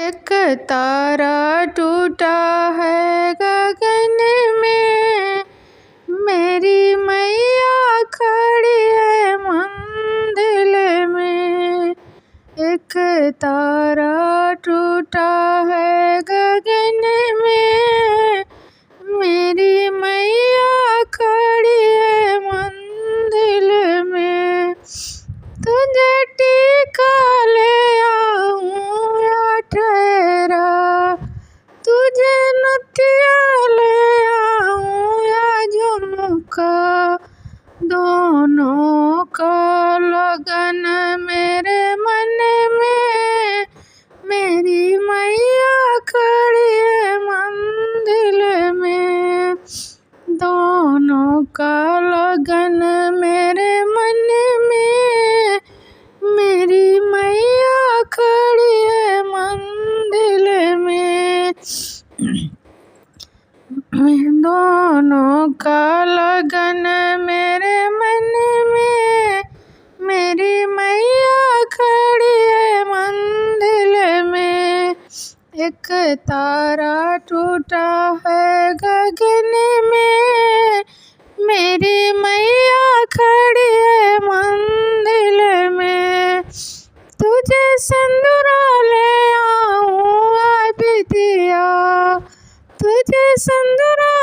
एक तारा टूटा है गगन में, मेरी मैया खड़ी है मंदिर में। एक तारा टूटा है गगन में, मेरी मैया खड़ी है मंदिर में। तुझे टीका ले आऊं या ठहरा, तुझे नथिया ले आऊं या झुमका, दोनों का लगन मेरे मन में, मेरी मैया खड़ी है मंदिर में। दोनों का लगन मेरे मन में, मेरी मैया खड़ी है मंदिर में। दोनों का लगन मेरे मन में, मेरी मैया खड़ी है मंदिर में। एक तारा टूटा है गगन में, मेरी मैया खड़ी है मंदिर में। तुझे सिंदूरा ले आऊं आ बिटिया, तुझे सिंदूरा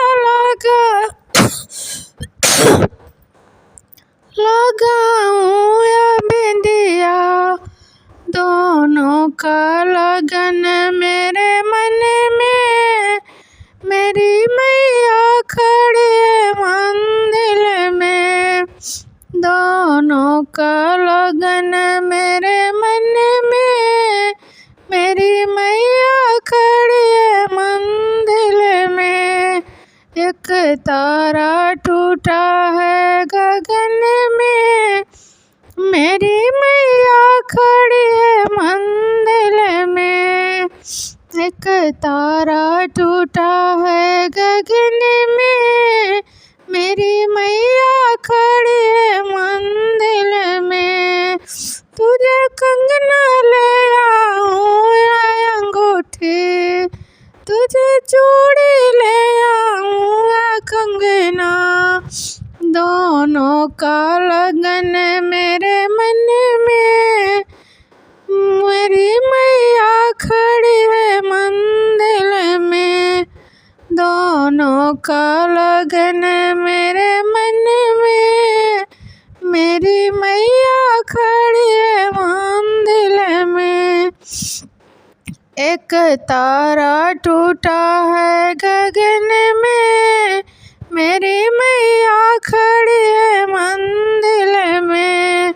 लगाऊं या बिंदिया, दोनों का लगन मेरे मन में, मेरी मैया खड़ी है मंदिर में। दोनों का लगन मेरे मन में, मेरी मैया खड़ी है मंदिर में। एक तारा टूटा है गगन में, मेरी मैया खड़ी है मंदिर में। एक तारा टूटा है गगन में, मेरी मैया खड़ी है मंदिर में। तुझे कंगना ले आऊं या अंगूठी, तुझे चूड़ी ले आऊं या कंगना, दोनों का लगन मेरे मन में, मेरी मैया खड़ी है मंदिर में। दोनों का लगन मेरे मन में, मेरी मैया खड़ी है मंदिर में। एक तारा टूटा है गगन में, मेरी मैया खड़ी है मंदिर में।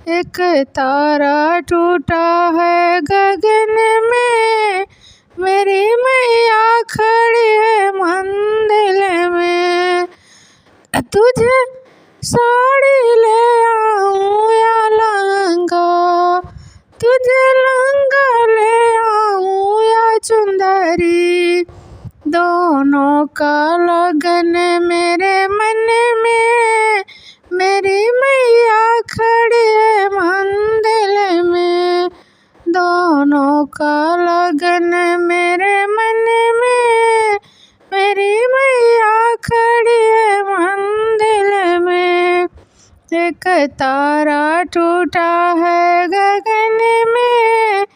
एक तारा टूटा है गगन में, मेरी मैया खड़ी है मंदिर में। तुझे साड़ी ले आऊं या लहंगा, तुझे लहंगा ले आऊं या चुंदरी, दोनों का लगन मेरे मन में, मेरी मैया खड़ी है मंदिर में। दोनों का लगन मेरे मन में, मेरी मैया खड़ी है मंदिर में। एक तारा टूटा है गगन में,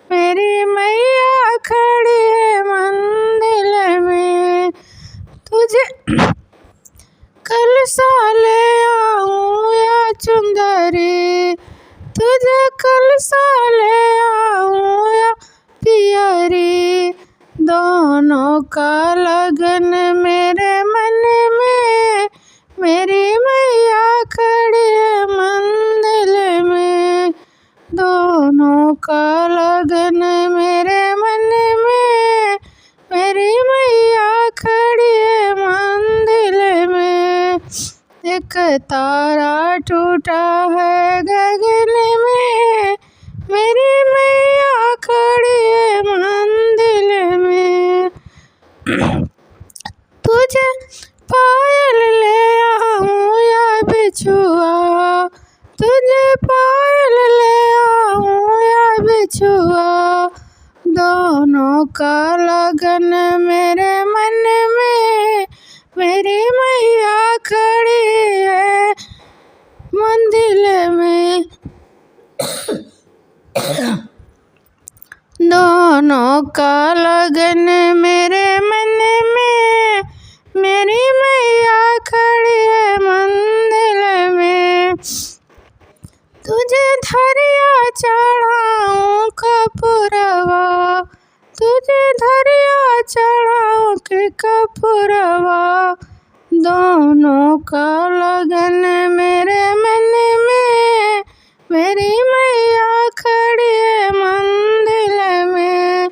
मेरी मैया खड़ी है मंदिर में। तुझे कलसा ले आऊं या चुंदरी, तुझे कलसा ले आऊं या पियरी, दोनों का लगन मेरे मन में, मेरी मैया खड़ी है मंदिर में। दोनों का लगन मेरे मन में, मेरी मैया खड़ी है मंदिर में। एक तारा टूटा है गगन में, मेरी मैया खड़ी है मंदिर में। तुझे पायल ले आऊं या बिछुआ, तुझे पायल ले आऊं या बिछुआ, दो दोनों का लगन मेरे मन में, मेरी मैया खड़ी है मंदिर में। दोनों का लगन मेरे मन में, मेरी मैया खड़ी है मंदिर में। तुझे धरिया चढ़ाऊं कपूरवा, तुझे धरिया चढ़ाऊं के कपूरवा। दोनों का लगन मेरे मन में, मेरी मैया खड़ी है मंदिर में।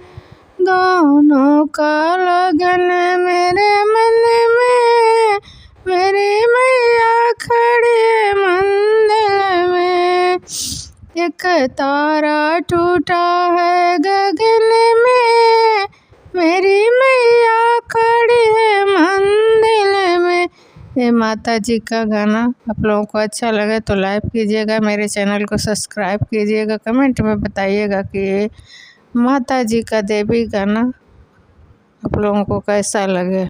दोनों का लगन मेरे मन में, मेरी मैया खड़ी है मंदिर में। एक तारा टूटा है गगन में, मेरी मैया खड़ी है मंदिर में। ये माता जी का गाना आप लोगों को अच्छा लगे तो लाइक कीजिएगा, मेरे चैनल को सब्सक्राइब कीजिएगा, कमेंट में बताइएगा कि ये माता जी का देवी गाना आप लोगों को कैसा लगे।